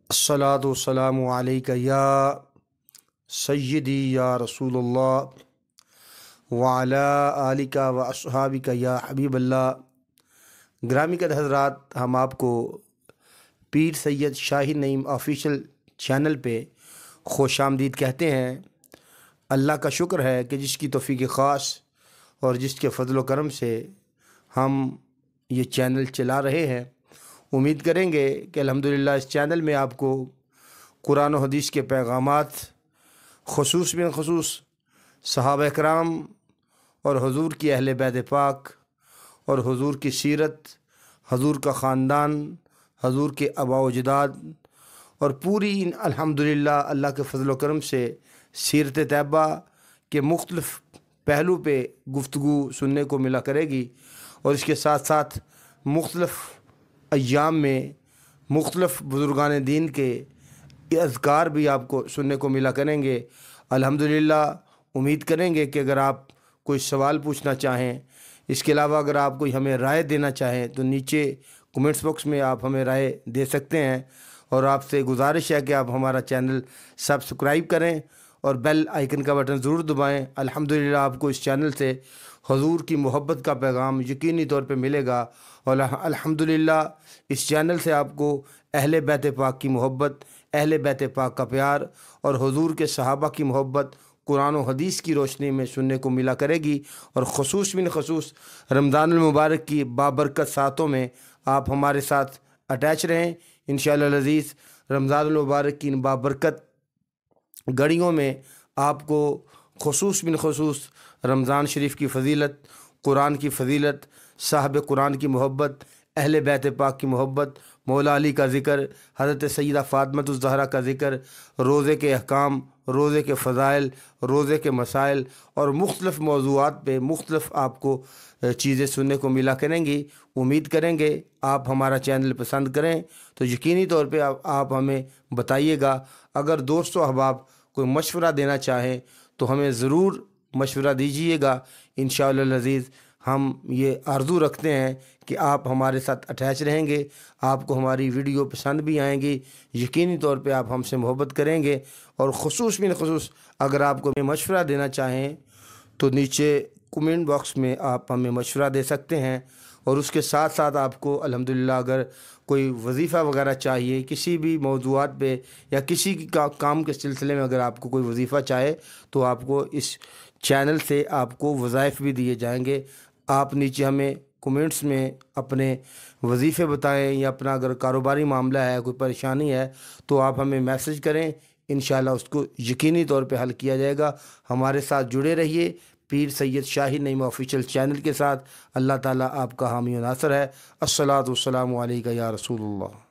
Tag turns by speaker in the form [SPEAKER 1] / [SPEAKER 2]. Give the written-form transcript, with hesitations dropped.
[SPEAKER 1] अस्सलातु वस्सलामु अलैका या सय्यदी या रसूलुल्लाह व अला आलिका व अस्हाबिका या हबीबल्लाह। ग्रामी कद हज़रात, हम आपको पीर सैयद शाही नईम ऑफिशियल चैनल पे खुश आमदीद कहते हैं। अल्लाह का शुक्र है कि जिसकी तौफ़ीक़ ख़ास और जिसके फ़ज़ल व करम से हम ये चैनल चला रहे हैं। उम्मीद करेंगे कि अल्हम्दुलिल्लाह इस चैनल में आपको कुरान और हदीस के पैगामात ख़ुसूस में ख़ुसूस सहाबा कराम और हुज़ूर की अहले बैत पाक और हुज़ूर की सीरत, हुज़ूर का ख़ानदान, हुज़ूर के आबा व अजदाद और पूरी अल्हम्दुलिल्लाह अल्लाह के फ़ज़ल व करम से सीरत तैयबा के मुख्तलिफ़ पहलू पे गुफ्तगू सुनने को मिला करेगी। और इसके साथ साथ मुख्तलिफ़ अय्याम में मुख्तलिफ़ बुज़ुर्गान दीन के अज़कार भी आपको सुनने को मिला करेंगे। अल्हम्दुलिल्लाह उम्मीद करेंगे कि अगर आप कोई सवाल पूछना चाहें, इसके अलावा अगर आप कोई हमें राय देना चाहें तो नीचे कमेंट्स बॉक्स में आप हमें राय दे सकते हैं। और आपसे गुजारिश है कि आप हमारा चैनल सब्सक्राइब करें और बेल आइकन का बटन ज़रूर दबाएं। अल्हम्दुलिल्लाह आपको इस चैनल से हुज़ूर की मोहब्बत का पैगाम यकीनी तौर पे मिलेगा। और अल्हम्दुलिल्लाह इस चैनल से आपको अहले बैत पाक की मोहब्बत, अहले बैत पाक का प्यार और हुज़ूर के सहाबा की मोहब्बत कुरान और हदीस की रोशनी में सुनने को मिला करेगी। और ख़ुसूस बिन ख़ुसूस रमज़ानुल मुबारक की बाबरकत सातों में आप हमारे साथ अटैच रहें। इंशाअल्लाह अज़ीज़ रमज़ानुल मुबारक की इन बाबरकत घड़ियों में आपको ख़ुसूस बिन ख़ुसूस रमज़ान शरीफ की फ़जीलत, कुरान की फ़जीलत, साहब कुरान की मोहब्बत, अहले बैत पाक की मोहब्बत, मौला अली का ज़िक्र, हज़रत सैयदा फ़ातिमतुज़ ज़हरा का ज़िक्र, रोज़े के अहकाम, रोज़े के फ़ज़ाइल, रोज़े के मसाइल और मुख्तलिफ़ मौज़ूआत पे मुख्तलिफ़ आपको चीज़ें सुनने को मिला करेंगी। उम्मीद करेंगे आप हमारा चैनल पसंद करें तो यकीनी तौर पे आप हमें बताइएगा। अगर दोस्तों अहबाब कोई मशवरा देना चाहें तो हमें ज़रूर मशवरा दीजिएगा। इंशाअल्लाह अज़ीज़ हम ये आरज़ू रखते हैं कि आप हमारे साथ अटैच रहेंगे, आपको हमारी वीडियो पसंद भी आएंगी, यकीनी तौर पे आप हमसे मोहब्बत करेंगे। और ख़ुसूस में ख़ुसूस अगर आपको मशवरा देना चाहें तो नीचे कमेंट बॉक्स में आप हमें मशवरा दे सकते हैं। और उसके साथ साथ आपको अल्हम्दुलिल्लाह अगर कोई वजीफ़ा वगैरह चाहिए किसी भी मौज़ूआत पे या किसी की काम के सिलसिले में अगर आपको कोई वजीफ़ा चाहे तो आपको इस चैनल से आपको वज़ाइफ भी दिए जाएंगे। आप नीचे हमें कमेंट्स में अपने वजीफ़े बताएं या अपना अगर कारोबारी मामला है, कोई परेशानी है तो आप हमें मैसेज करें। इंशाअल्लाह उसको यकीनी तौर पे हल किया जाएगा। हमारे साथ जुड़े रहिए पीर सैयद शाही नईम ऑफिशियल चैनल के साथ। अल्लाह ताला आपका हामी व नासर है। अस्सलातु वस्सलामु अलैका या रसूलुल्लाह।